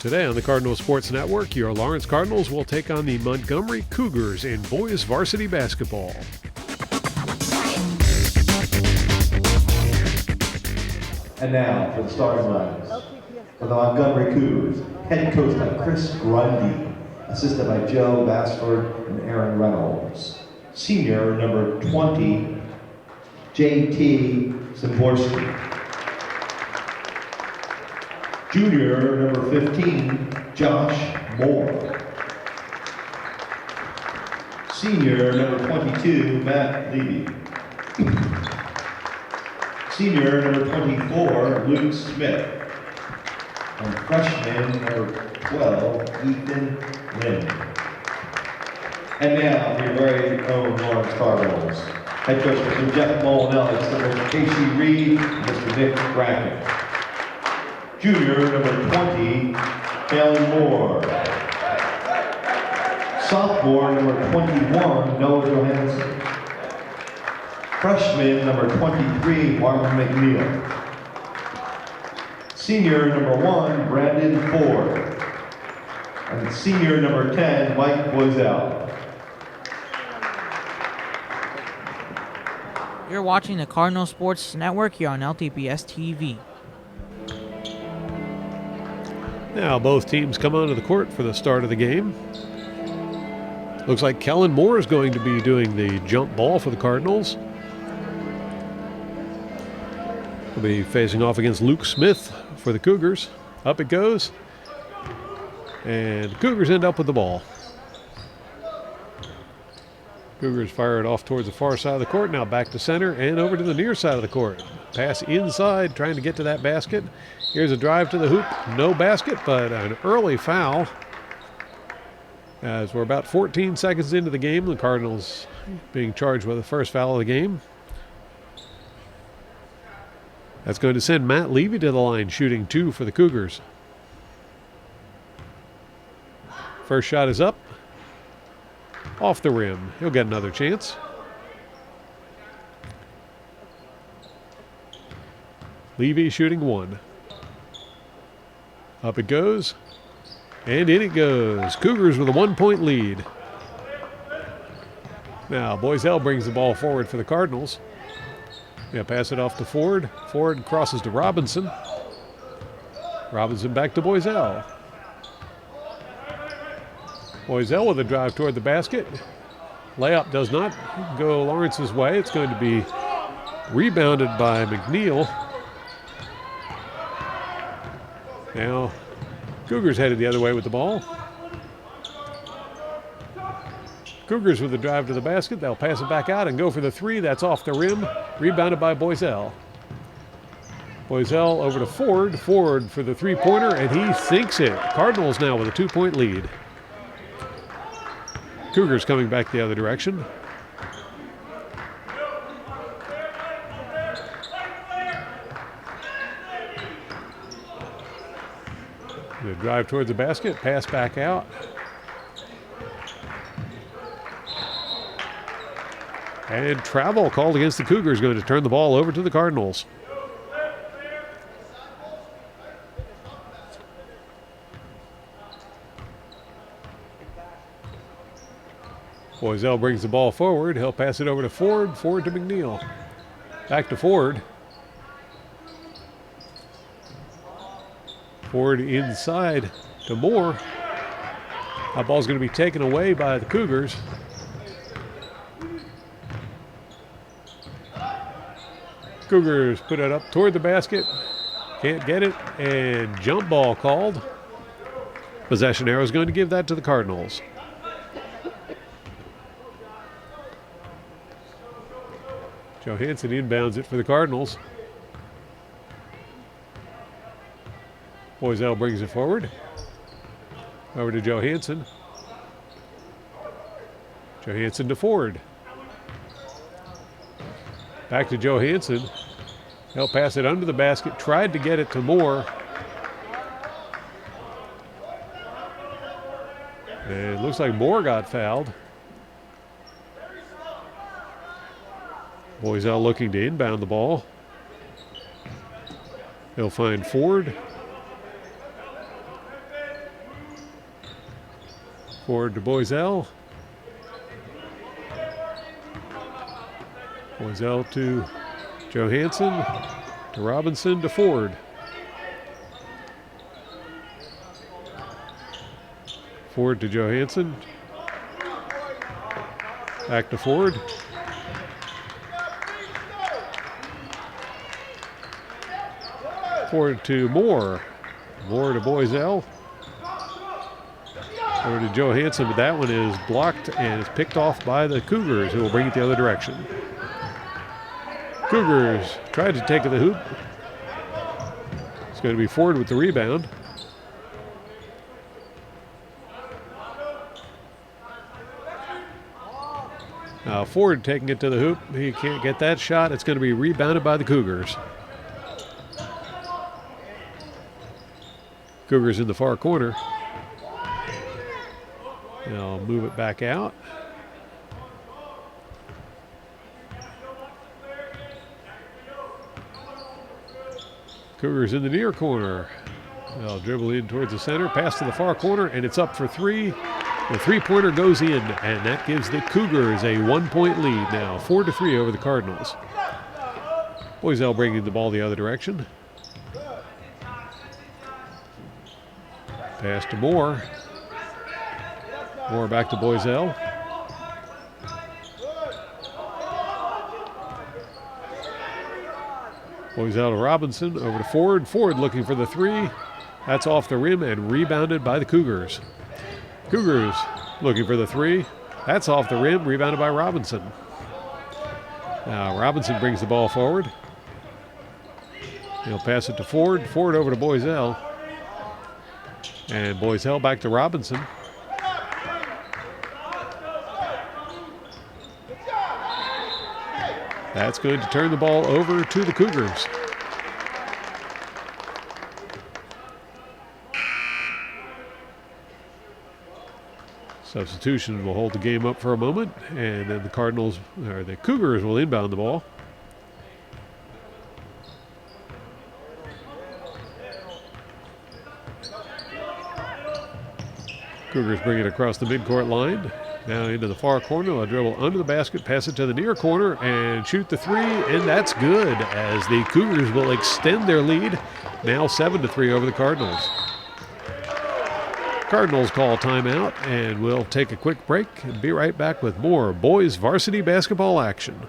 Today on the Cardinal Sports Network, your Lawrence Cardinals will take on the Montgomery Cougars in boys varsity basketball. And now for the starting lineups. For the Montgomery Cougars, head coach by Chris Grundy, assisted by Joe Bassford and Aaron Reynolds. Senior number 20, J.T. Zimborski. Junior number 15, Josh Moore. Senior number 22, Matt Levy. Senior number 24, Luke Smith. And freshman number 12, Ethan Lynn. And now for your very own Lawrence Cardinals. Head coach Mr. Jeff Molinelli, Mr. Casey Reed, and Mr. Nick Brackett. Junior number 20, Kalen Moore. Sophomore number 21, Noah Johansson. Freshman number 23, Martin McNeil. Senior number 1, Brandon Ford. And senior number 10, Mike Boisel. You're watching the Cardinal Sports Network here on LTPS TV. Now both teams come onto the court for the start of the game. Looks like Kellen Moore is going to be doing the jump ball for the Cardinals. He'll be facing off against Luke Smith for the Cougars. Up it goes. And the Cougars end up with the ball. Cougars fire it off towards the far side of the court. Now back to center and over to the near side of the court. Pass inside, trying to get to that basket. Here's a drive to the hoop. No basket, but an early foul. As we're about 14 seconds into the game, the Cardinals being charged with the first foul of the game. That's going to send Matt Levy to the line, shooting 2 for the Cougars. First shot is up. Off the rim. He'll get another chance. Levy shooting 1. Up it goes. And in it goes. Cougars with a 1-point lead. Now Boisel brings the ball forward for the Cardinals. Yeah, pass it off to Ford. Ford crosses to Robinson. Robinson back to Boisel. Boisel with a drive toward the basket. Layup does not go Lawrence's way. It's going to be rebounded by McNeil. Now, Cougars headed the other way with the ball. Cougars with the drive to the basket. They'll pass it back out and go for the 3. That's off the rim. Rebounded by Boisel. Boisel over to Ford. Ford for the 3-pointer, and he sinks it. Cardinals now with a 2-point lead. Cougars coming back the other direction. The drive towards the basket, pass back out. And travel called against the Cougars, going to turn the ball over to the Cardinals. Boisel brings the ball forward. He'll pass it over to Ford. Ford to McNeil. Back to Ford. Ford inside to Moore. That ball's going to be taken away by the Cougars. Cougars put it up toward the basket. Can't get it. And jump ball called. Possession arrow is going to give that to the Cardinals. Johansson inbounds it for the Cardinals. Boisel brings it forward. Over to Johansson. Johansson to Ford. Back to Johansson. He'll pass it under the basket, tried to get it to Moore. And it looks like Moore got fouled. Boiselle looking to inbound the ball. He'll find Ford. Ford to Boiselle. Boiselle to Johansson, to Robinson, to Ford. Ford to Johansson. Back to Ford. Ford to Moore. Moore to Boiselle. Over to Johansson, but that one is blocked and is picked off by the Cougars, who will bring it the other direction. Cougars tried to take to the hoop. It's going to be Ford with the rebound. Ford taking it to the hoop. He can't get that shot. It's going to be rebounded by the Cougars. Cougars in the far corner. They'll move it back out. Cougars in the near corner. They'll dribble in towards the center, pass to the far corner, and it's up for three. The three-pointer goes in, and that gives the Cougars a 1-point lead now, 4-3 over the Cardinals. Boiselle bringing the ball the other direction. Pass to Moore. Moore back to Boiselle. Boiselle to Robinson, over to Ford. Ford looking for the three. That's off the rim and rebounded by the Cougars. Cougars looking for the three. That's off the rim, rebounded by Robinson. Now Robinson brings the ball forward. He'll pass it to Ford. Ford over to Boiselle. And Boiselle back to Robinson. That's going to turn the ball over to the Cougars. Substitution will hold the game up for a moment, and then the Cougars will inbound the ball. Cougars bring it across the midcourt line. Now into the far corner. They'll dribble under the basket, pass it to the near corner, and shoot the three, and that's good as the Cougars will extend their lead. Now 7-3 over the Cardinals. Cardinals call timeout, and we'll take a quick break and be right back with more boys varsity basketball action.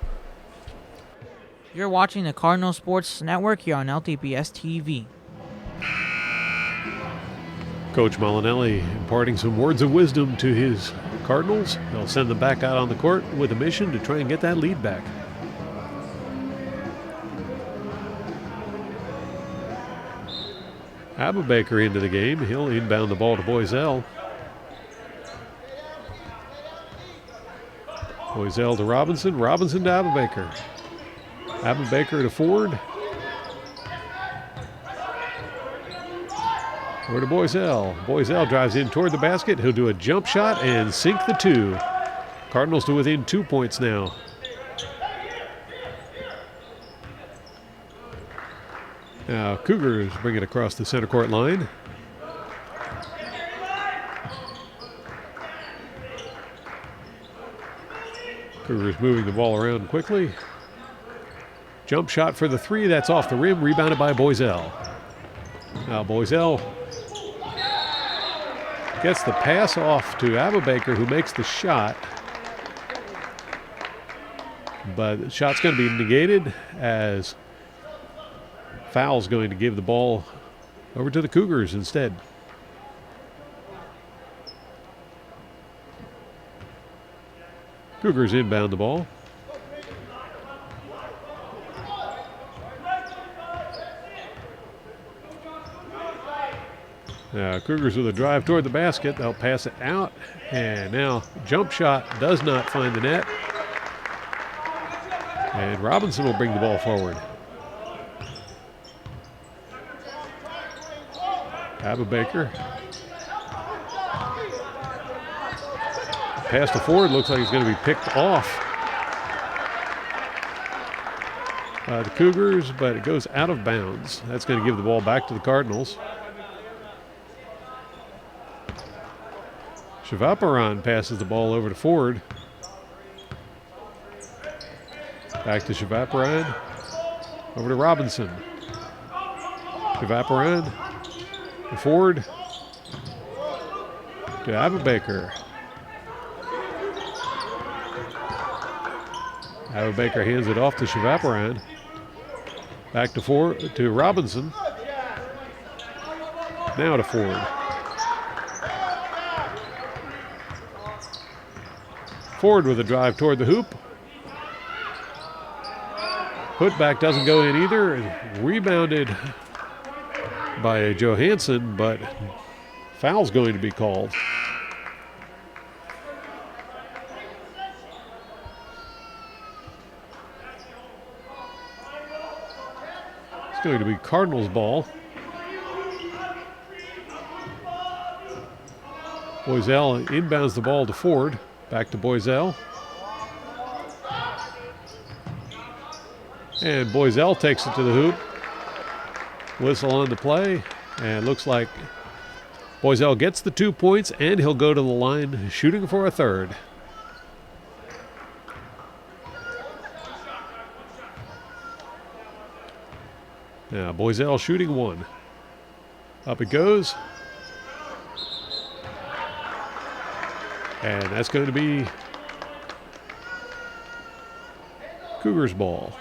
You're watching the Cardinal Sports Network here on LTPS TV. Coach Molinelli imparting some words of wisdom to his Cardinals. They'll send them back out on the court with a mission to try and get that lead back. Abubaker into the game. He'll inbound the ball to Boiselle. Boiselle to Robinson. Robinson to Abubaker. Abubaker to Ford. Over to Boiselle. Boiselle drives in toward the basket. He'll do a jump shot and sink the two. Cardinals to within 2 points now. Now Cougars bring it across the center court line. Cougars moving the ball around quickly. Jump shot for the three. That's off the rim. Rebounded by Boiselle. Now Boiselle gets the pass off to Abubaker, who makes the shot. But the shot's going to be negated as foul's going to give the ball over to the Cougars instead. Cougars inbound the ball. Now Cougars with a drive toward the basket. They'll pass it out. And now jump shot does not find the net. And Robinson will bring the ball forward. Abubaker. Pass to Ford, looks like he's going to be picked off by the Cougars, but it goes out of bounds. That's going to give the ball back to the Cardinals. Shivaparan passes the ball over to Ford. Back to Shivaparan. Over to Robinson. Shivaparan. To Ford. To Abubaker. Abubaker hands it off to Shivaparan. Back to Ford, to Robinson. Now to Ford. Ford with a drive toward the hoop. Putback doesn't go in either. Rebounded by Johansson, but foul's going to be called. It's going to be Cardinals ball. Boiselle inbounds the ball to Ford. Back to Boiselle. And Boiselle takes it to the hoop. Whistle on the play. And it looks like Boiselle gets the 2 points, and he'll go to the line shooting for a third. Now Boiselle shooting one. Up it goes. And that's going to be Cougars ball.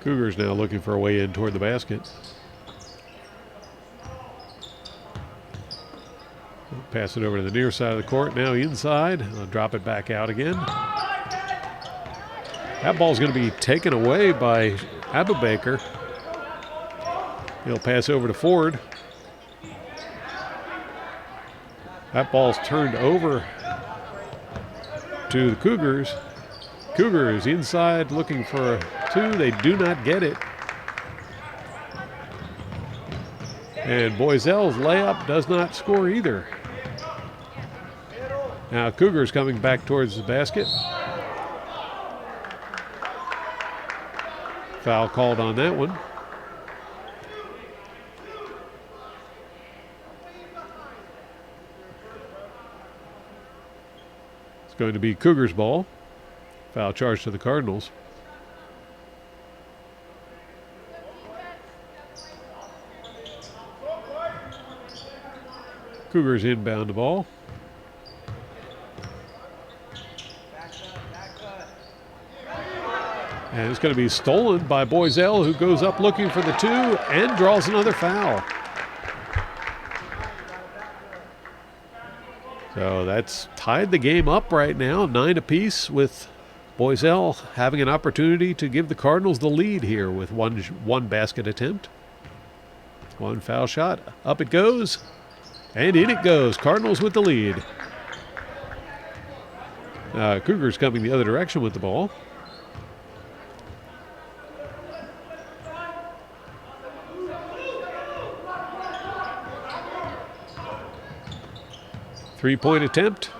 Cougars now looking for a way in toward the basket. Pass it over to the near side of the court. Now inside. I'll drop it back out again. That ball's going to be taken away by Abubaker. He'll pass over to Ford. That ball's turned over to the Cougars. Cougars inside looking for a two. They do not get it. And Boiselle's layup does not score either. Now Cougars coming back towards the basket. Foul called on that one. It's going to be Cougars ball. Foul charge to the Cardinals. Cougars inbound the ball. And it's going to be stolen by Boiselle, who goes up looking for the two and draws another foul. So that's tied the game up right now, 9 apiece, with Boiselle having an opportunity to give the Cardinals the lead here with one basket attempt. One foul shot. Up it goes. And in it goes. Cardinals with the lead. Cougars coming the other direction with the ball. Three-point attempt.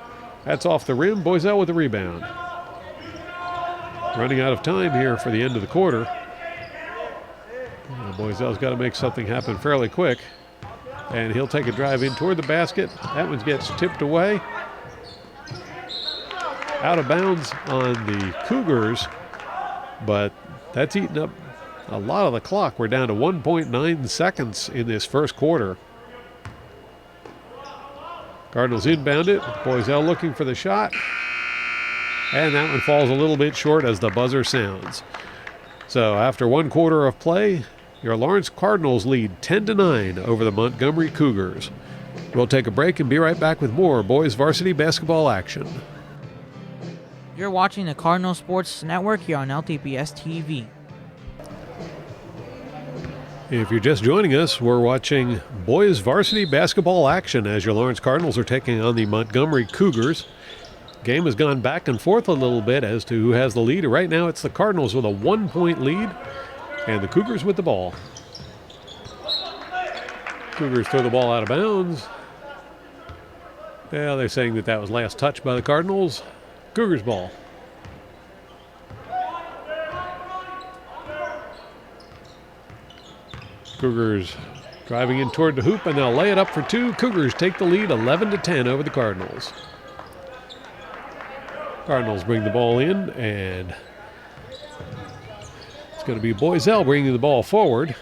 That's off the rim. Boiselle with the rebound. Running out of time here for the end of the quarter. Boiselle's got to make something happen fairly quick. And he'll take a drive in toward the basket. That one gets tipped away. Out of bounds on the Cougars. But that's eaten up a lot of the clock. We're down to 1.9 seconds in this first quarter. Cardinals inbound it. Boiselle looking for the shot. And that one falls a little bit short as the buzzer sounds. So after one quarter of play, your Lawrence Cardinals lead 10-9 over the Montgomery Cougars. We'll take a break and be right back with more boys varsity basketball action. You're watching the Cardinal Sports Network here on LTPS TV. If you're just joining us, we're watching boys varsity basketball action as your Lawrence Cardinals are taking on the Montgomery Cougars. Game has gone back and forth a little bit as to who has the lead. Right now it's the Cardinals with a 1-point lead and the Cougars with the ball. Cougars throw the ball out of bounds. Yeah, they're saying that was last touch by the Cardinals. Cougars ball. Cougars driving in toward the hoop, and they'll lay it up for two. Cougars take the lead 11-10 over the Cardinals. Cardinals bring the ball in, and it's going to be Boiselle bringing the ball forward.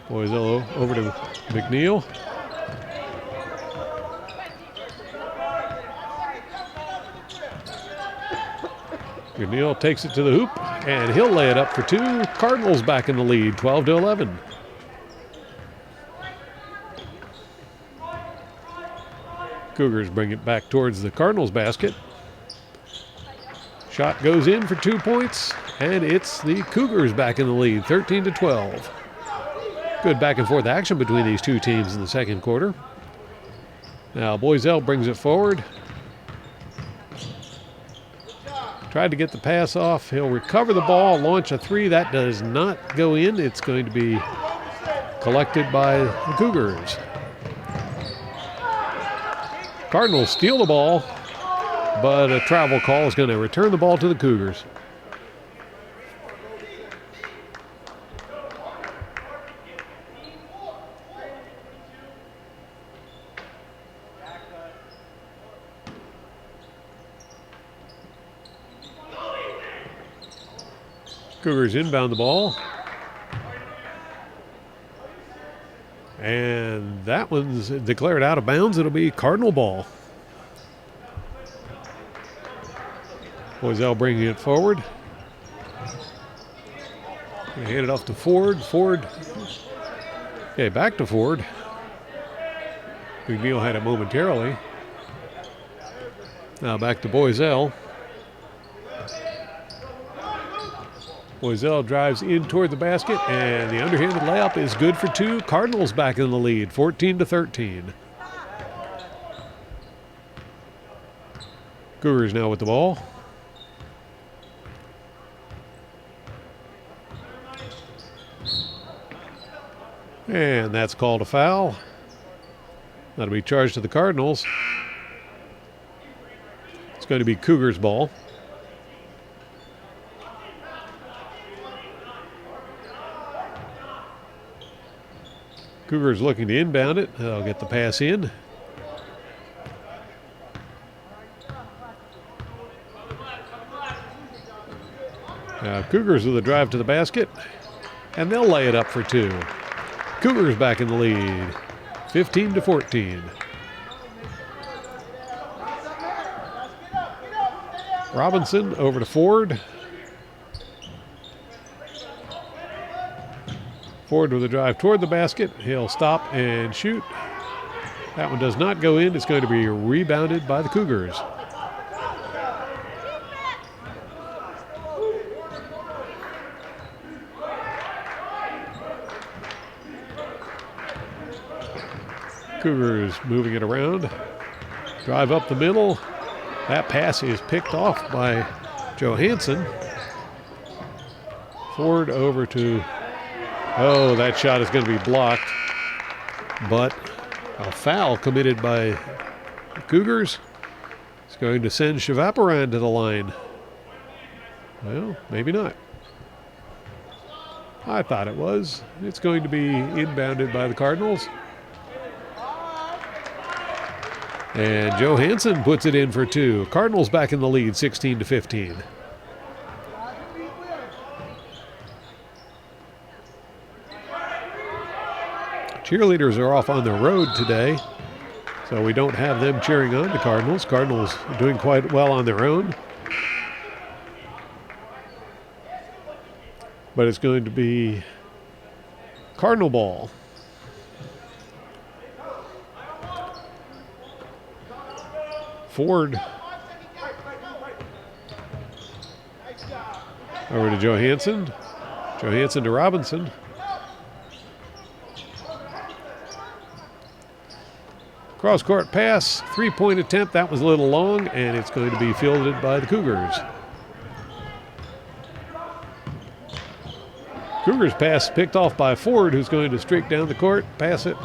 Boiselle over to McNeil. McNeil takes it to the hoop, and he'll lay it up for two. Cardinals back in the lead, 12-11. Cougars bring it back towards the Cardinals basket. Shot goes in for 2 points, and it's the Cougars back in the lead, 13-12. Good back and forth action between these two teams in the second quarter. Now Boiselle brings it forward. Tried to get the pass off. He'll recover the ball, launch a three. That does not go in. It's going to be collected by the Cougars. Cardinals steal the ball, but a travel call is going to return the ball to the Cougars. Cougars inbound the ball. And that one's declared out of bounds. It'll be Cardinal ball. Boiselle bringing it forward. They hand it off to Ford. Ford. Okay, back to Ford. McNeil had it momentarily. Now back to Boiselle. Boiselle drives in toward the basket, and the underhanded layup is good for two. Cardinals back in the lead, 14-13. Cougars now with the ball. And that's called a foul. That'll be charged to the Cardinals. It's going to be Cougars ball. Cougars looking to inbound it. They'll get the pass in. Cougars with a drive to the basket, and they'll lay it up for two. Cougars back in the lead, 15-14. Robinson over to Ford. Ford with a drive toward the basket. He'll stop and shoot. That one does not go in. It's going to be rebounded by the Cougars. Cougars moving it around. Drive up the middle. That pass is picked off by Johansson. Ford over to... Oh, that shot is going to be blocked. But a foul committed by the Cougars is going to send Shavaparan to the line. Well, maybe not. I thought it was. It's going to be inbounded by the Cardinals. And Johansson puts it in for two. Cardinals back in the lead, 16-15. Cheerleaders are off on the road today, so we don't have them cheering on the Cardinals. Cardinals are doing quite well on their own. But it's going to be Cardinal ball. Ford over to Johansson. Johansson to Robinson. Cross-court pass, three-point attempt. That was a little long, and it's going to be fielded by the Cougars. Cougars pass picked off by Ford, who's going to streak down the court, pass it.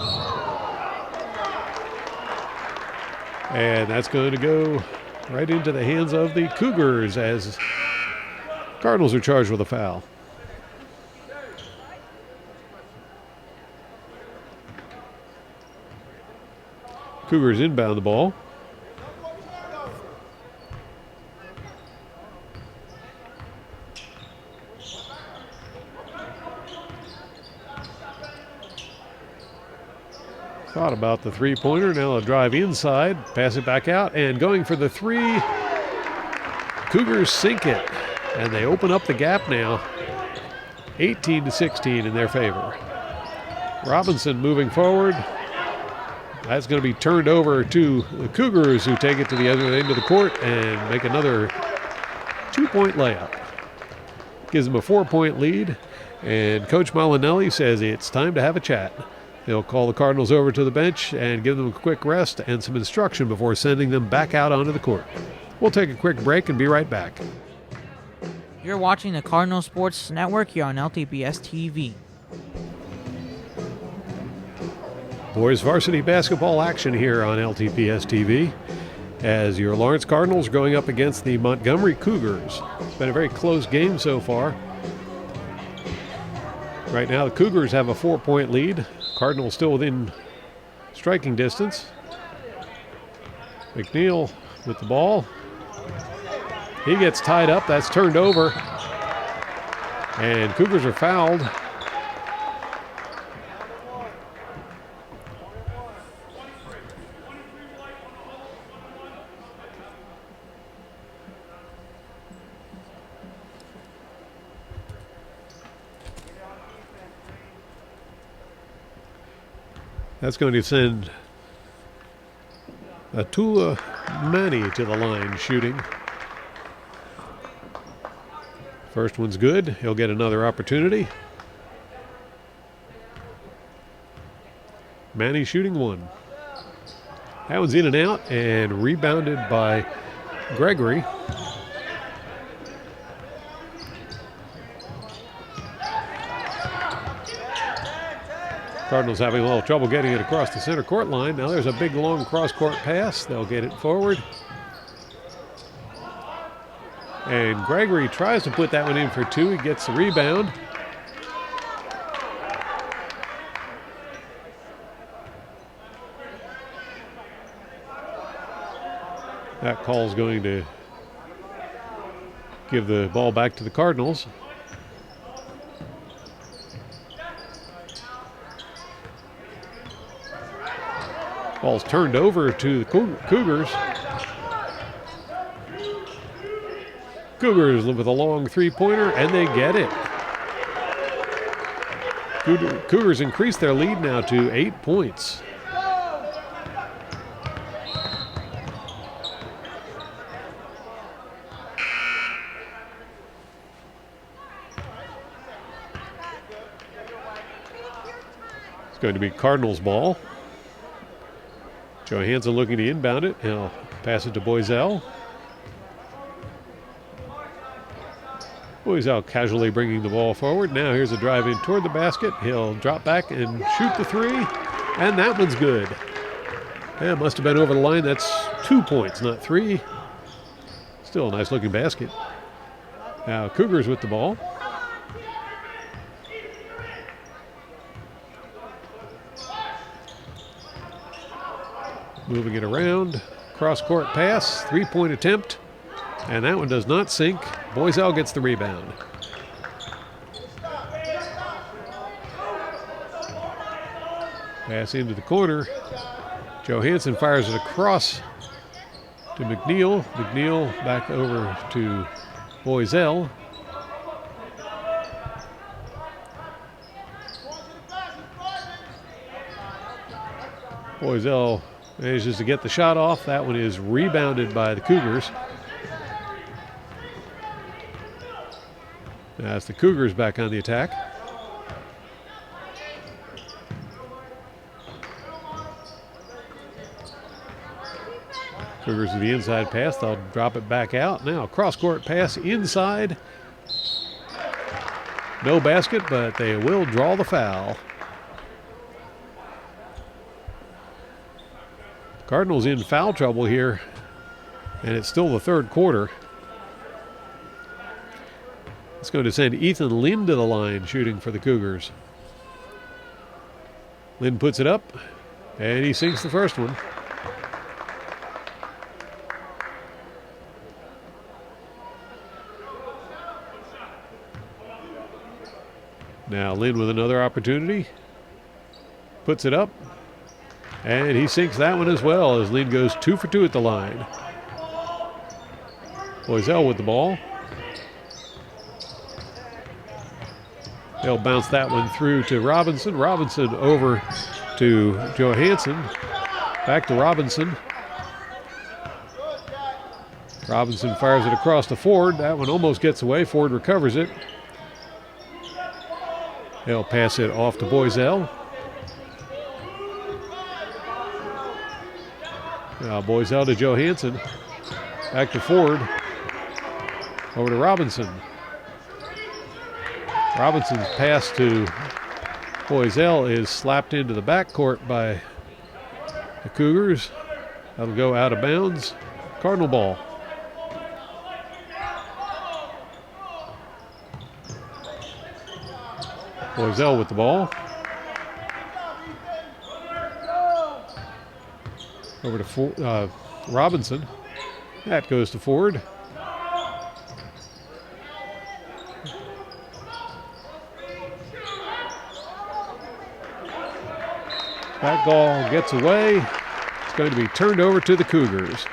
And that's going to go right into the hands of the Cougars as Cardinals are charged with a foul. Cougars inbound the ball. Thought about the three-pointer. Now a drive inside, pass it back out, and going for the three. Cougars sink it, and they open up the gap now. 18-16 in their favor. Robinson moving forward. That's going to be turned over to the Cougars, who take it to the other end of the court and make another two-point layup. Gives them a 4-point lead, and Coach Molinelli says it's time to have a chat. They'll call the Cardinals over to the bench and give them a quick rest and some instruction before sending them back out onto the court. We'll take a quick break and be right back. You're watching the Cardinal Sports Network here on LTPS TV. Boys varsity basketball action here on LTPS TV as your Lawrence Cardinals are going up against the Montgomery Cougars. It's been a very close game so far. Right now the Cougars have a 4-point lead. Cardinals still within striking distance. McNeil with the ball. He gets tied up. That's turned over. And Cougars are fouled. That's going to send Atula Manny to the line shooting. First one's good. He'll get another opportunity. Manny shooting one. That one's in and out and rebounded by Gregory. Cardinals having a little trouble getting it across the center court line. Now there's a big long cross-court pass. They'll get it forward. And Gregory tries to put that one in for two. He gets the rebound. That call's going to give the ball back to the Cardinals. Ball's turned over to the Cougars. Cougars with a long three-pointer, and they get it. Cougars increase their lead now to 8 points. It's going to be Cardinals ball. Johansson looking to inbound it. He'll pass it to Boiselle. Boiselle casually bringing the ball forward. Now here's a drive in toward the basket. He'll drop back and shoot the three. And that one's good. Yeah, must have been over the line. That's 2 points, not 3. Still a nice looking basket. Now Cougars with the ball. Moving it around, cross-court pass, three-point attempt, and that one does not sink. Boiselle gets the rebound. Pass into the corner. Johansson fires it across to McNeil. McNeil back over to Boiselle. Boiselle manages to get the shot off. That one is rebounded by the Cougars. Now it's the Cougars back on the attack. Cougars with the inside pass. They'll drop it back out. Now cross-court pass inside. No basket, but they will draw the foul. Cardinals in foul trouble here, and it's still the third quarter. It's going to send Ethan Lynn to the line shooting for the Cougars. Lynn puts it up, and he sinks the first one. Now Lynn with another opportunity. Puts it up. And he sinks that one as well as Lynn goes 2 for 2 at the line. Boiselle with the ball. They'll bounce that one through to Robinson. Robinson over to Johansson. Back to Robinson. Robinson fires it across to Ford. That one almost gets away. Ford recovers it. They'll pass it off to Boiselle. Now Boiselle to Johansson. Back to Ford. Over to Robinson. Robinson's pass to Boiselle is slapped into the backcourt by the Cougars. That'll go out of bounds. Cardinal ball. Boiselle with the ball. Over to Robinson. That goes to Ford. That ball gets away. It's going to be turned over to the Cougars.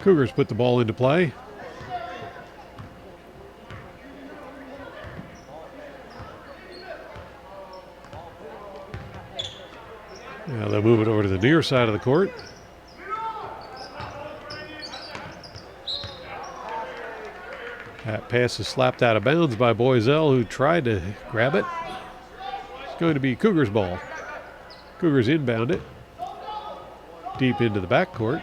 Cougars put the ball into play. Now they'll move it over to the near side of the court. That pass is slapped out of bounds by Boiselle, who tried to grab it. It's going to be Cougars' ball. Cougars inbound it deep into the backcourt.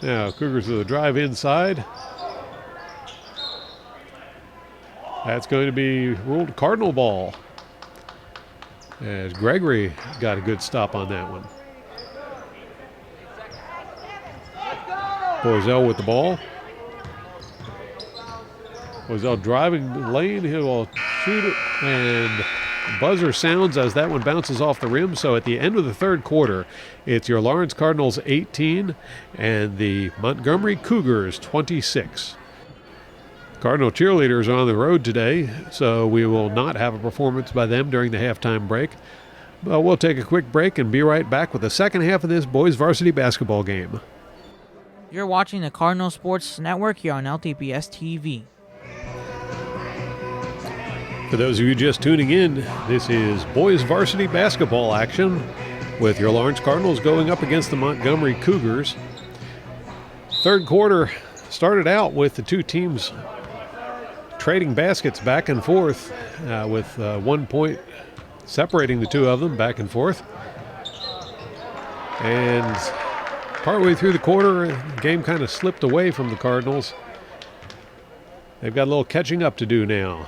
Now Cougars with a drive inside. That's going to be ruled Cardinal ball, as Gregory got a good stop on that one. Boiselle with the ball. Boiselle driving the lane. He will shoot it, and buzzer sounds as that one bounces off the rim. So at the end of the third quarter, it's your Lawrence Cardinals 18 and the Montgomery Cougars 26. Cardinal cheerleaders are on the road today, so we will not have a performance by them during the halftime break. But we'll take a quick break and be right back with the second half of this boys varsity basketball game. You're watching the Cardinal Sports Network here on LTPS TV. For those of you just tuning in, this is boys varsity basketball action with your Lawrence Cardinals going up against the Montgomery Cougars. Third quarter started out with the two teams trading baskets back and forth with 1 point separating the two of them back and forth. And partway through the quarter, the game kind of slipped away from the Cardinals. They've got a little catching up to do now,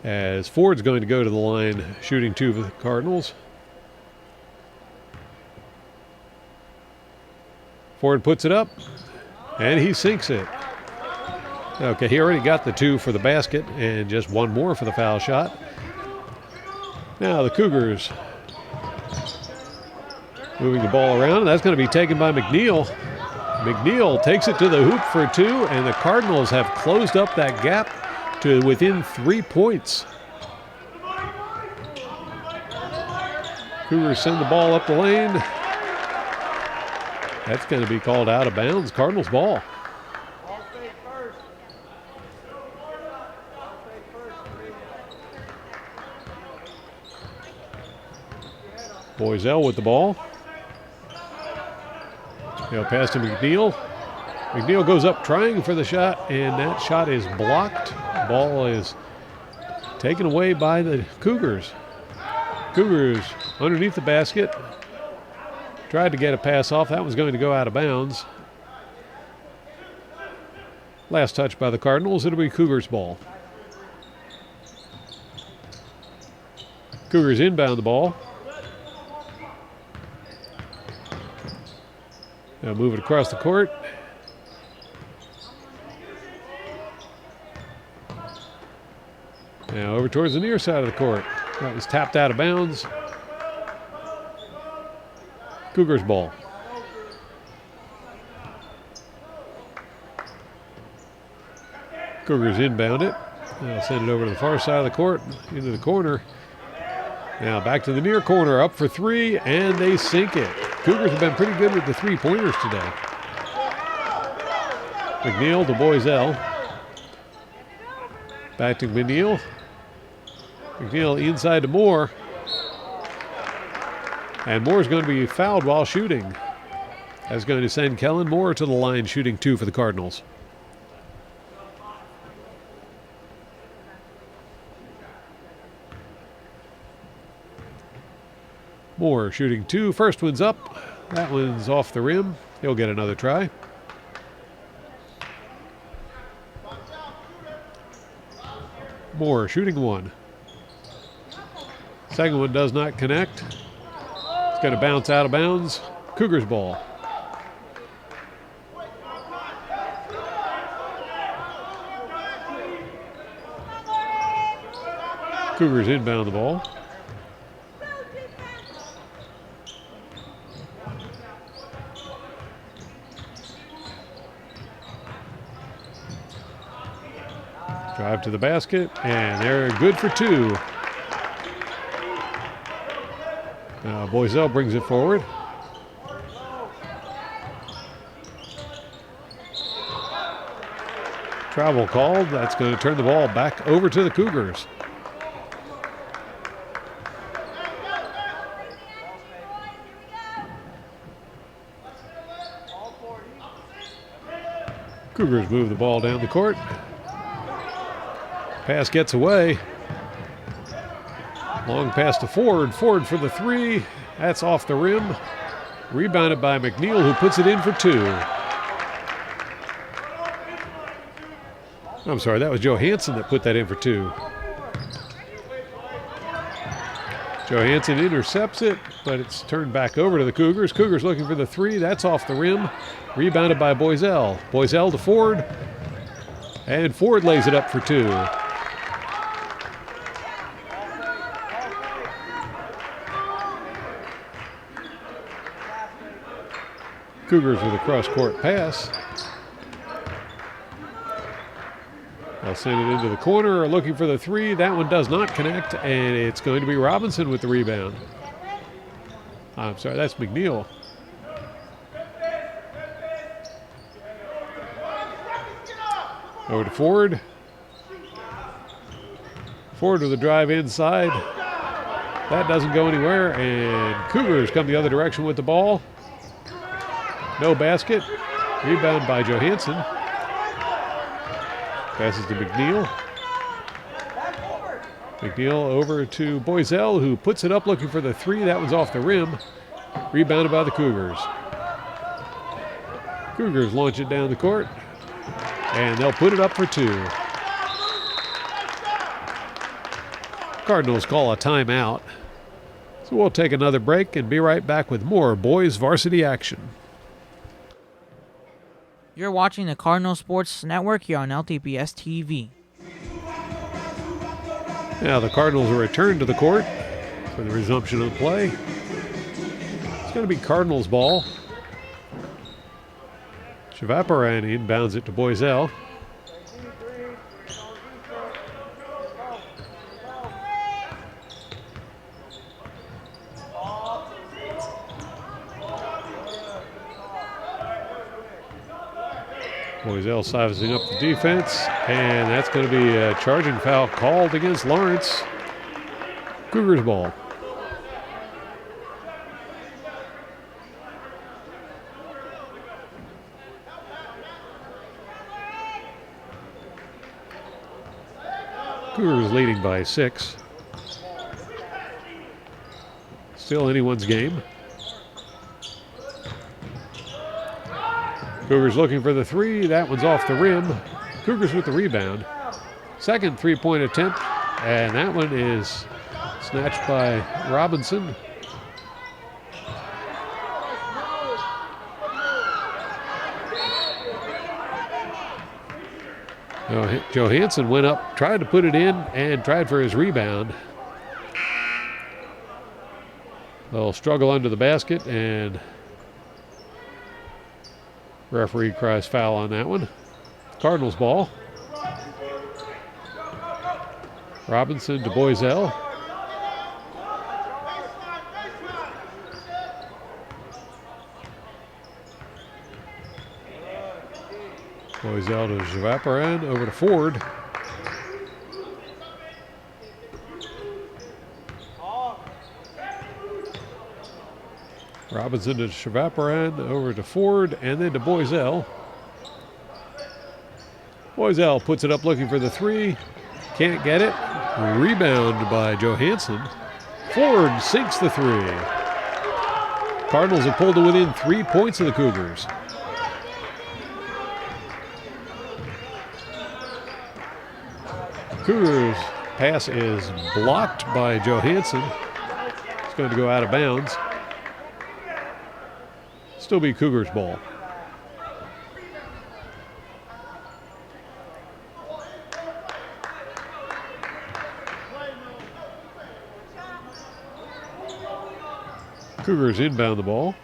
as Ford's going to go to the line shooting two for the Cardinals. Ford puts it up, and he sinks it. Okay, he already got the two for the basket and just one more for the foul shot. Now the Cougars moving the ball around. That's going to be taken by McNeil. McNeil takes it to the hoop for two, and the Cardinals have closed up that gap to within 3 points. Cougars send the ball up the lane. That's going to be called out of bounds. Cardinals ball. Boiselle with the ball. They'll pass to McNeil. McNeil goes up trying for the shot, and that shot is blocked. Ball is taken away by the Cougars. Cougars underneath the basket. Tried to get a pass off. That was going to go out of bounds. Last touch by the Cardinals. It'll be Cougars ball. Cougars inbound the ball. Now move it across the court. Now over towards the near side of the court. That was tapped out of bounds. Cougars ball. Cougars inbound it. They'll send it over to the far side of the court, into the corner. Now back to the near corner, up for three, and they sink it. Cougars have been pretty good with the three-pointers today. McNeil to Boiselle. Back to McNeil. McNeil inside to Moore. And Moore's going to be fouled while shooting. That's going to send Kellen Moore to the line, shooting 2 for the Cardinals. Moore shooting 2. First one's up. That one's off the rim. He'll get another try. Moore shooting 1. Second one does not connect. It's going to bounce out of bounds. Cougars ball. Cougars inbound the ball. Drive to the basket, and they're good for 2. Boiselle brings it forward. Travel called. That's going to turn the ball back over to the Cougars. Cougars move the ball down the court. Pass gets away. Long pass to Ford. Ford for the 3. That's off the rim. Rebounded by McNeil, who puts it in for 2. I'm sorry, that was Johansson that put that in for 2. Johansson intercepts it, but it's turned back over to the Cougars. Cougars looking for the 3. That's off the rim. Rebounded by Boiselle. Boiselle to Ford. And Ford lays it up for 2. Cougars with a cross-court pass. They'll send it into the corner, looking for the 3. That one does not connect, and it's going to be Robinson with the rebound. I'm sorry, that's McNeil. Over to Ford. Ford with a drive inside. That doesn't go anywhere, and Cougars come the other direction with the ball. No basket. Rebound by Johansson. Passes to McNeil. McNeil over to Boiselle, who puts it up looking for the 3. That one's off the rim. Rebounded by the Cougars. Cougars launch it down the court, and they'll put it up for 2. Cardinals call a timeout. So we'll take another break and be right back with more boys varsity action. You're watching the Cardinal Sports Network here on LTPS TV. Now the Cardinals will return to the court for the resumption of play. It's going to be Cardinals ball. Shavaparani inbounds it to Boiselle. Boiselle sizing up the defense, and that's going to be a charging foul called against Lawrence. Cougars ball. Cougars leading by 6. Still anyone's game. Cougars looking for the 3. That one's off the rim. Cougars with the rebound. Second three-point attempt, and that one is snatched by Robinson. Johansson went up, tried to put it in, and tried for his rebound. They'll struggle under the basket, and referee cries foul on that one. Cardinals ball. Robinson to Boiselle. Boiselle to Javaparan, over to Ford. Robinson to Javaparan, over to Ford, and then to Boiselle. Boiselle puts it up looking for the 3. Can't get it. Rebound by Johansson. Ford sinks the 3. Cardinals have pulled to within 3 points of the Cougars. Cougars pass is blocked by Johansson. It's going to go out of bounds. Still be Cougars ball. Cougars inbound the ball.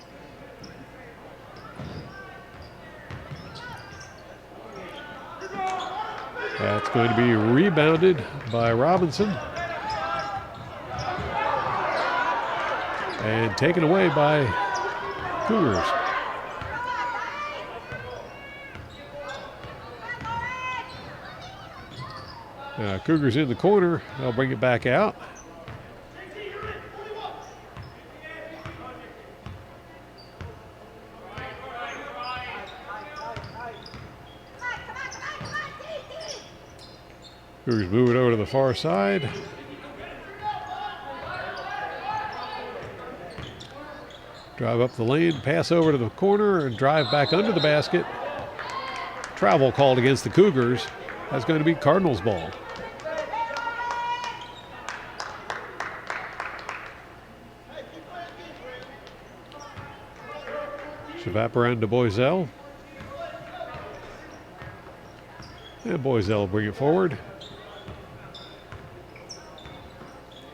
That's going to be rebounded by Robinson. And taken away by Cougars. Cougars in the corner. They'll bring it back out. Cougars move it over to the far side. Drive up the lane, pass over to the corner, and drive back under the basket. Travel called against the Cougars. That's going to be Cardinals ball. Shavaparan to Boiselle. And Boiselle will bring it forward.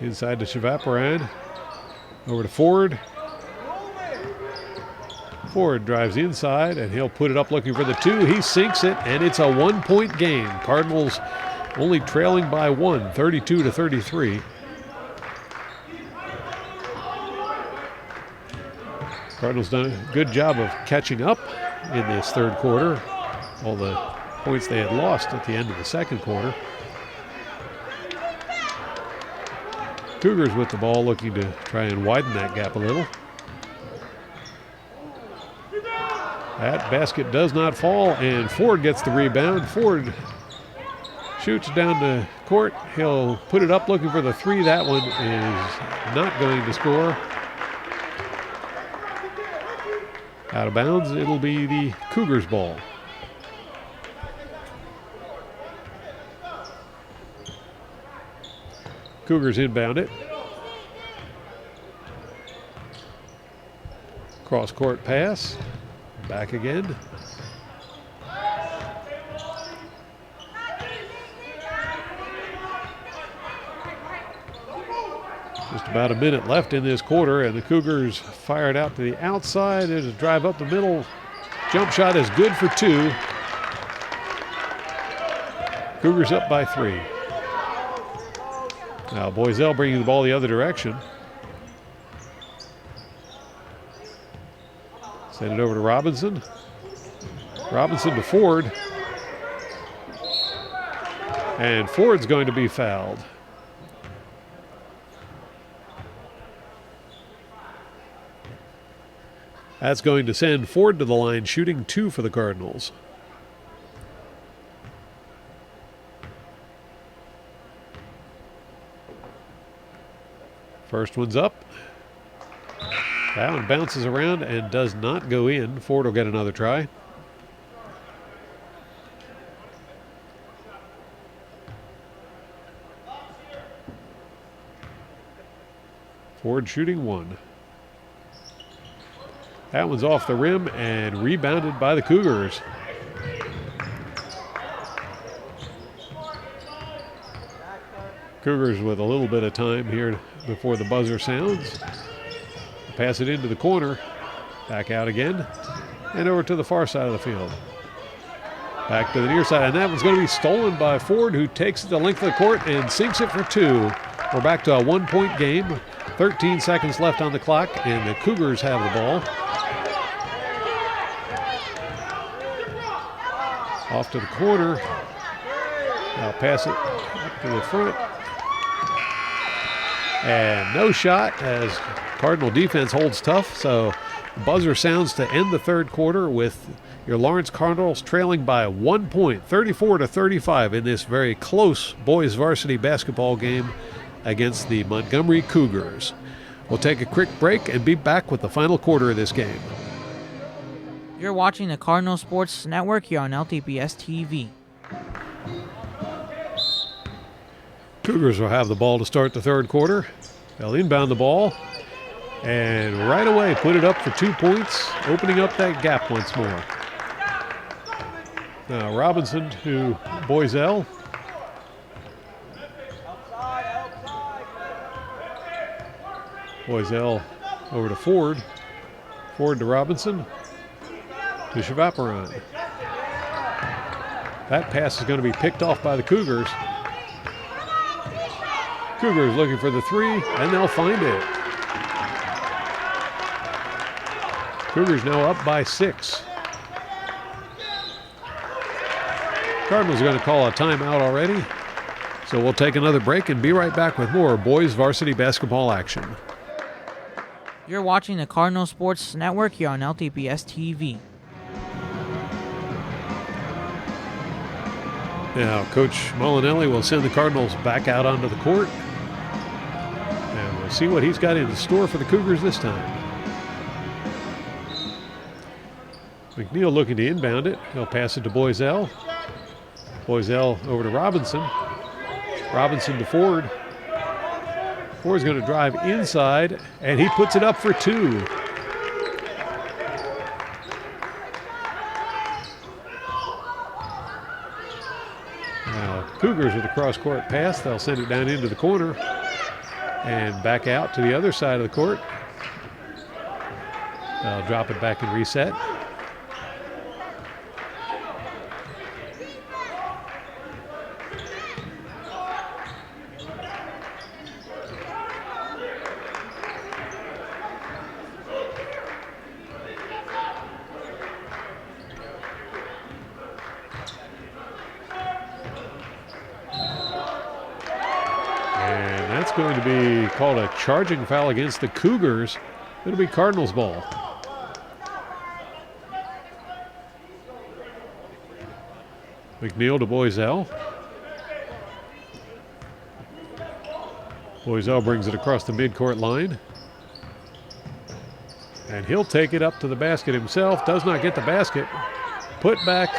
Inside to Shavaparan. Over to Ford. Ford drives inside, and he'll put it up looking for the 2. He sinks it, and it's a 1-point game. Cardinals only trailing by 1, 32-33. Cardinals done a good job of catching up in this third quarter. All the points they had lost at the end of the second quarter. Cougars with the ball, looking to try and widen that gap a little. That basket does not fall, and Ford gets the rebound. Ford shoots down the court. He'll put it up looking for the 3. That one is not going to score. Out of bounds, it'll be the Cougars ball. Cougars inbound it. Cross court pass. Back again. Just about a minute left in this quarter, and the Cougars fire it out to the outside. There's a drive up the middle. Jump shot is good for 2. Cougars up by 3. Now Boiselle bringing the ball the other direction. Send it over to Robinson. Robinson to Ford. And Ford's going to be fouled. That's going to send Ford to the line, shooting 2 for the Cardinals. First one's up. That one bounces around and does not go in. Ford will get another try. Ford shooting one. That one's off the rim and rebounded by the Cougars. Cougars with a little bit of time here before the buzzer sounds. Pass it into the corner. Back out again. And over to the far side of the field. Back to the near side. And that one's going to be stolen by Ford, who takes it the length of the court and sinks it for two. We're back to a 1-point game. 13 seconds left on the clock, and the Cougars have the ball. Off to the corner. Now pass it up to the front. And no shot as Cardinal defense holds tough. So buzzer sounds to end the third quarter with your Lawrence Cardinals trailing by 1 point, 34-35 in this very close boys varsity basketball game against the Montgomery Cougars. We'll take a quick break and be back with the final quarter of this game. You're watching the Cardinal Sports Network here on LTPS TV. Cougars will have the ball to start the third quarter. They'll inbound the ball and right away put it up for 2 points, opening up that gap once more. Now Robinson to Boiselle. Boiselle over to Ford. Ford to Robinson. To Shavaparan. That pass is going to be picked off by the Cougars. Cougars looking for the three, and they'll find it. Cougars now up by 6. Cardinals are going to call a timeout already. So we'll take another break and be right back with more boys varsity basketball action. You're watching the Cardinal Sports Network here on LTPS TV. Now, Coach Molinelli will send the Cardinals back out onto the court. And we'll see what he's got in store for the Cougars this time. McNeil looking to inbound it. He'll pass it to Boiselle. Boiselle over to Robinson. Robinson to Ford. Ford's going to drive inside, and he puts it up for 2. Now, Cougars with a cross-court pass. They'll send it down into the corner and back out to the other side of the court. They'll drop it back and reset. Going to be called a charging foul against the Cougars. It'll be Cardinals ball. McNeil to Boiselle. Boiselle brings it across the midcourt line. And he'll take it up to the basket himself. Does not get the basket. Put back.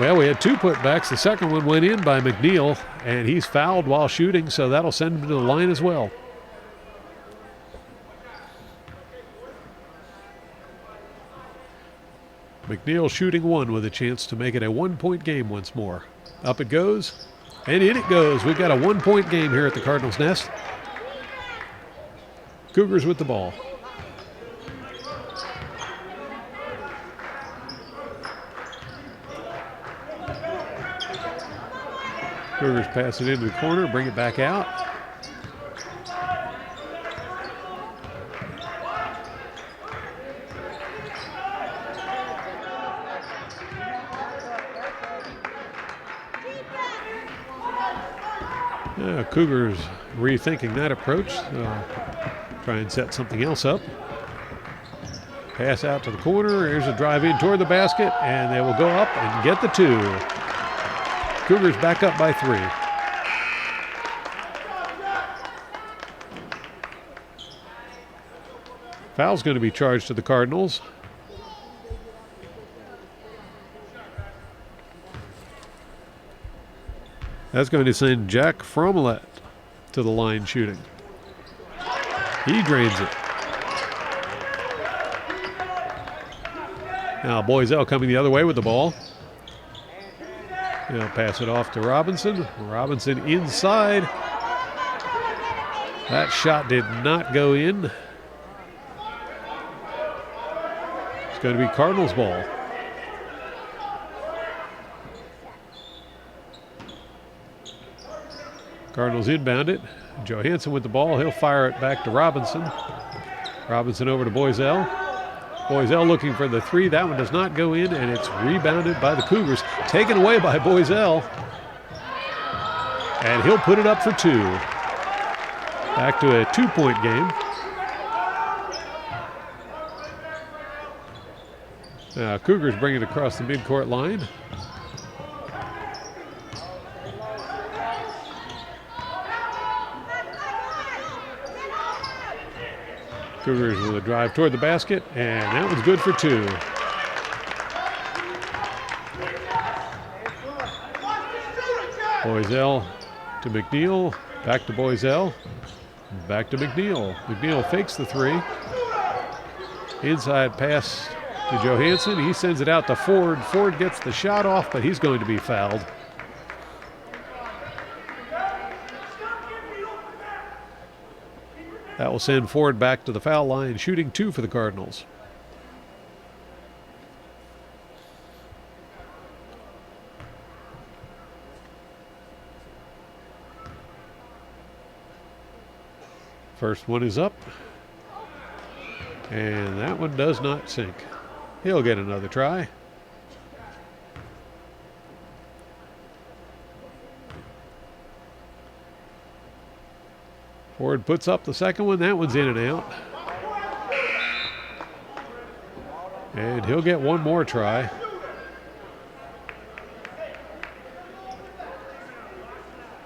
Well, we had 2 putbacks. The second one went in by McNeil, and he's fouled while shooting, so that'll send him to the line as well. McNeil shooting 1 with a chance to make it a 1-point game once more. Up it goes, and in it goes. We've got a 1-point game here at the Cardinals' Nest. Cougars with the ball. Cougars pass it into the corner, bring it back out. Cougars rethinking that approach. Try and set something else up. Pass out to the corner. Here's a drive in toward the basket, and they will go up and get the 2. Cougars back up by 3. Foul's going to be charged to the Cardinals. That's going to send Jack Fromelet to the line shooting. He drains it. Now Boiselle coming the other way with the ball. He'll pass it off to Robinson. Robinson inside. That shot did not go in. It's going to be Cardinals ball. Cardinals inbound it. Johansson with the ball. He'll fire it back to Robinson. Robinson over to Boiselle. Boiselle looking for the three. That one does not go in, and it's rebounded by the Cougars. Taken away by Boiselle. And he'll put it up for two. Back to a 2-point game. Now Cougars bring it across the midcourt line. Cougars with a drive toward the basket, and that one's good for two. Boiselle to McNeil, back to Boiselle, back to McNeil. McNeil fakes the three. Inside pass to Johansson. He sends it out to Ford. Ford gets the shot off, but he's going to be fouled. That will send Ford back to the foul line, shooting two for the Cardinals. First one is up. And that one does not sink. He'll get another try. Ford puts up the second one. That one's in and out. And he'll get one more try.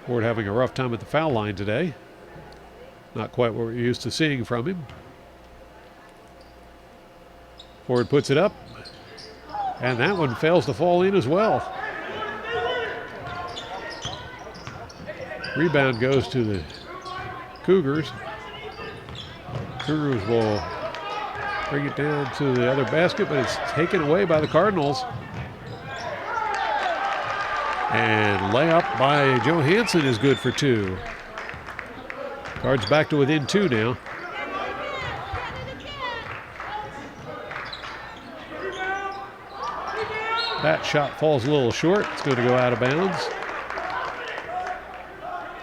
Ford having a rough time at the foul line today. Not quite what we're used to seeing from him. Ford puts it up. And that one fails to fall in as well. Rebound goes to the Cougars. Cougars will bring it down to the other basket, but it's taken away by the Cardinals. And layup by Johansson is good for two. Cards back to within two now. That shot falls a little short. It's going to go out of bounds.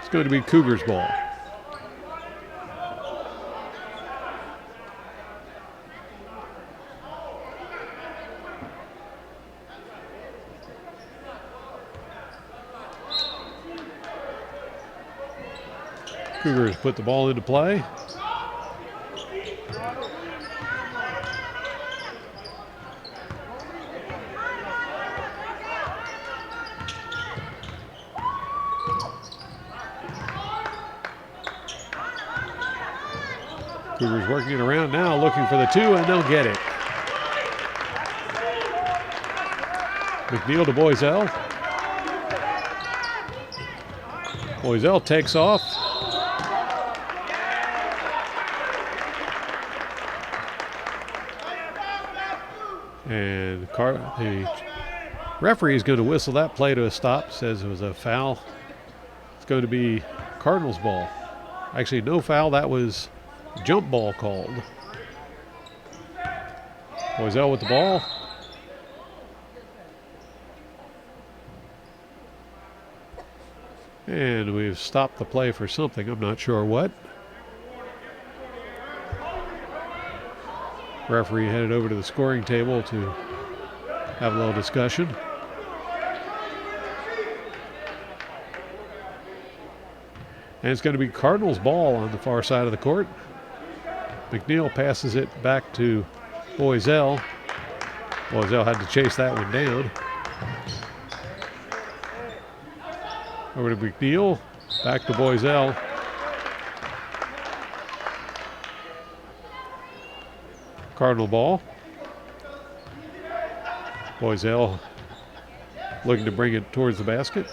It's going to be Cougars ball. Cougars put the ball into play. Cougars working it around now, looking for the two, and they'll get it. McNeil to Boiselle. Boiselle takes off. And the referee is going to whistle that play to a stop, says it was a foul. It's going to be Cardinals ball. Actually, no foul, that was jump ball called. Boiselle with the ball. And we've stopped the play for something, I'm not sure what. Referee headed over to the scoring table to have a little discussion. And it's going to be Cardinals ball on the far side of the court. McNeil passes it back to Boiselle. Boiselle had to chase that one down. Over to McNeil, back to Boiselle. Cardinal ball. Boiselle looking to bring it towards the basket.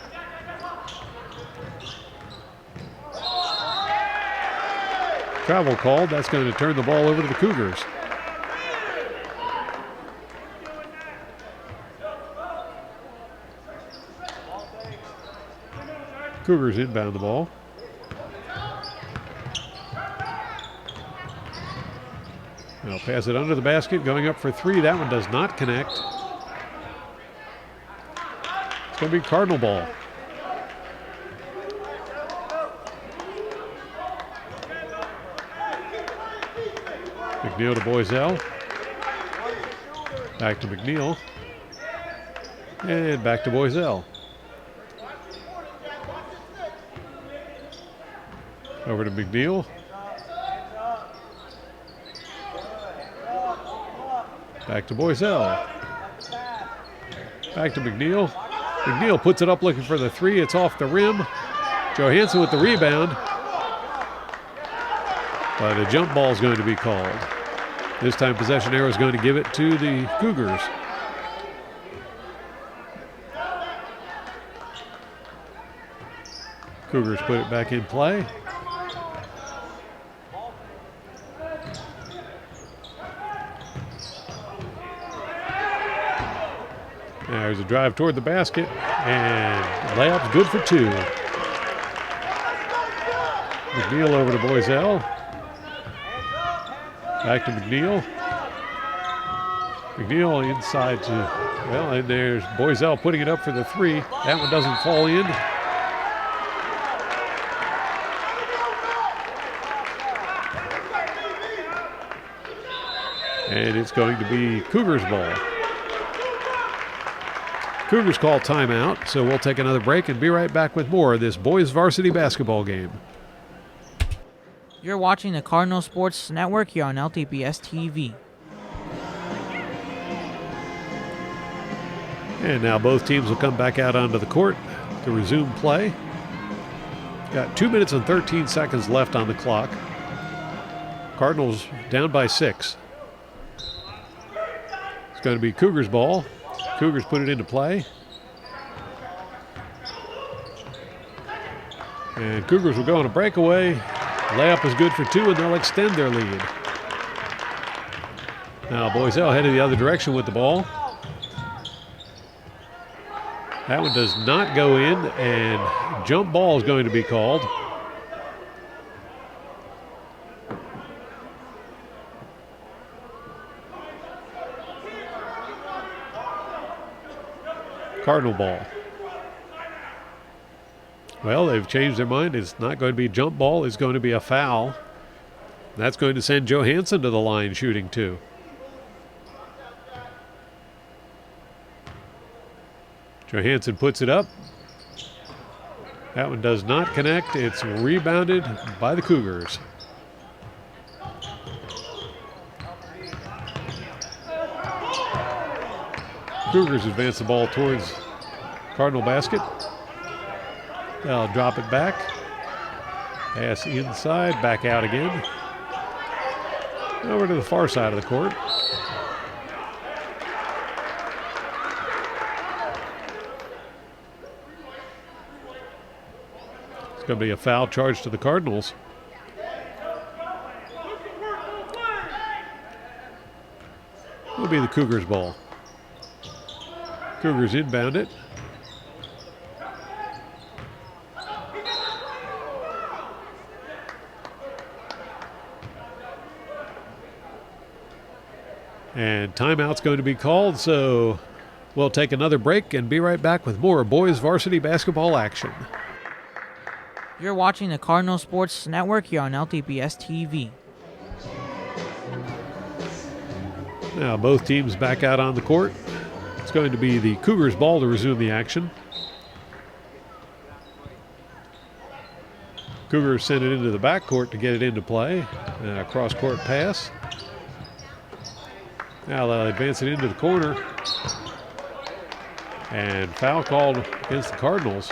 Travel called. That's going to turn the ball over to the Cougars. Cougars inbound the ball. They'll pass it under the basket, going up for three. That one does not connect. It's going to be Cardinal ball. McNeil to Boiselle. Back to McNeil. And back to Boiselle. Over to McNeil. Back to Boiselle. Back to McNeil. McNeil puts it up looking for the three. It's off the rim. Johansson with the rebound. But a jump ball is going to be called. This time possession arrow is going to give it to the Cougars. Cougars put it back in play. There's a drive toward the basket, and layup's good for two. McNeil over to Boiselle. Back to McNeil. McNeil inside to, well, and there's Boiselle putting it up for the three. That one doesn't fall in. And it's going to be Cougars ball. Cougars call timeout, so we'll take another break and be right back with more of this boys varsity basketball game. You're watching the Cardinal Sports Network here on LTPS TV. And now both teams will come back out onto the court to resume play. Got 2 minutes and 13 seconds left on the clock. Cardinals down by 6. It's going to be Cougars ball. Cougars put it into play. And Cougars will go on a breakaway. Layup is good for two, and they'll extend their lead. Now Boiselle headed the other direction with the ball. That one does not go in, and jump ball is going to be called. Cardinal ball. Well, they've changed their mind. It's not going to be jump ball. It's going to be a foul. That's going to send Johansson to the line shooting two. Johansson puts it up. That one does not connect. It's rebounded by the Cougars. Cougars advance the ball towards Cardinal basket. They'll drop it back. Pass inside, back out again. Over to the far side of the court. It's going to be a foul charge to the Cardinals. It'll be the Cougars ball. Cougars inbound it. And timeout's going to be called, so we'll take another break and be right back with more boys varsity basketball action. You're watching the Cardinal Sports Network here on LTPS TV. Now both teams back out on the court. It's going to be the Cougars ball to resume the action. Cougars send it into the backcourt to get it into play. Cross-court pass. Now they'll advance it into the corner. And foul called against the Cardinals.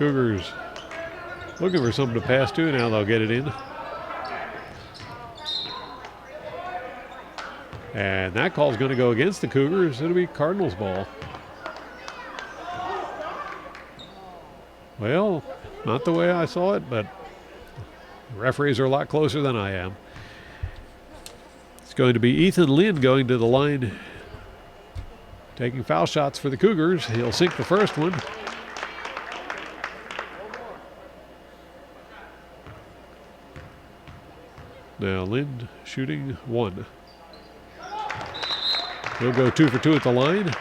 Cougars looking for something to pass to. Now they'll get it in. And that call's going to go against the Cougars. It'll be Cardinals ball. Well, not the way I saw it, but the referees are a lot closer than I am. It's going to be Ethan Lynn going to the line, taking foul shots for the Cougars. He'll sink the first one. Now Lynn shooting one. He'll go 2 for 2 at the line.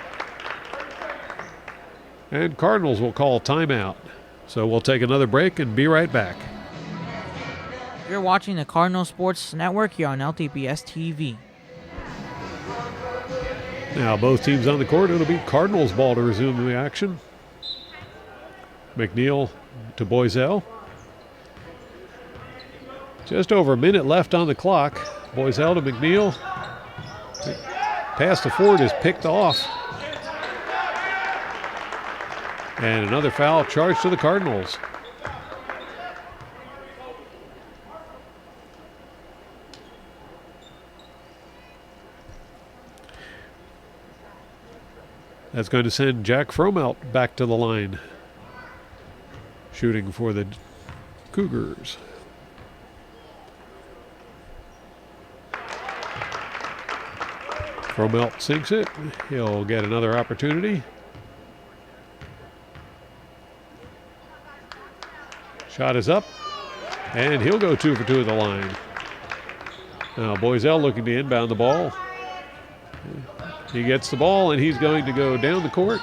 And Cardinals will call timeout. So we'll take another break and be right back. You're watching the Cardinal Sports Network here on LTPS TV. Now both teams on the court. It'll be Cardinals ball to resume the action. McNeil to Boiselle. Just over a minute left on the clock. Boiselle to McNeil. Pass to Ford is picked off. And another foul charged to the Cardinals. That's going to send Jack Fromelt back to the line, shooting for the Cougars. Fromelt sinks it. He'll get another opportunity. Shot is up, and he'll go 2 for 2 at the line. Now Boiselle looking to inbound the ball. He gets the ball, and he's going to go down the court.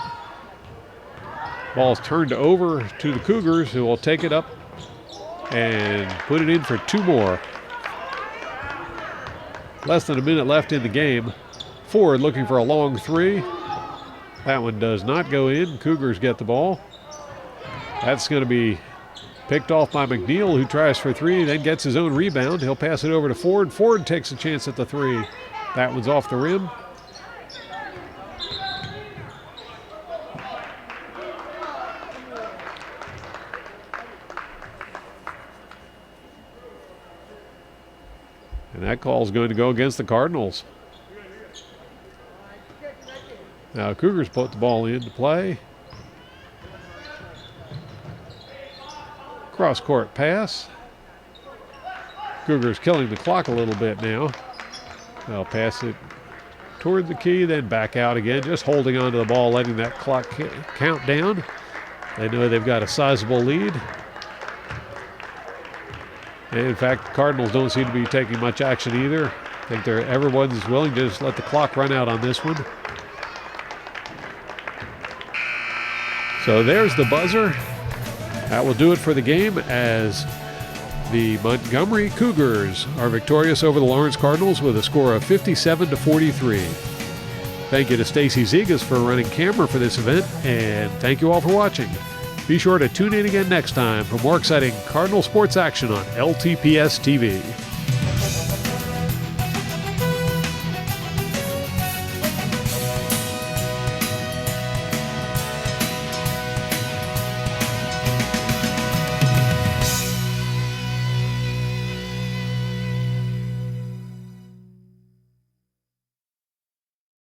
Ball's turned over to the Cougars, who will take it up and put it in for 2 more. Less than a minute left in the game. Ford looking for a long 3. That one does not go in. Cougars get the ball. That's going to be picked off by McNeil, who tries for 3, then gets his own rebound. He'll pass it over to Ford. Ford takes a chance at the 3. That one's off the rim. And that call is going to go against the Cardinals. Now Cougars put the ball into play. Cross-court pass. Cougars killing the clock a little bit now. They'll pass it toward the key, then back out again, just holding onto the ball, letting that clock count down. They know they've got a sizable lead. And in fact, the Cardinals don't seem to be taking much action either. I think everyone's willing to just let the clock run out on this one. So there's the buzzer. That will do it for the game as the Montgomery Cougars are victorious over the Lawrence Cardinals with a score of 57-43. Thank you to Stacy Zegas for running camera for this event, and thank you all for watching. Be sure to tune in again next time for more exciting Cardinal sports action on LTPS TV.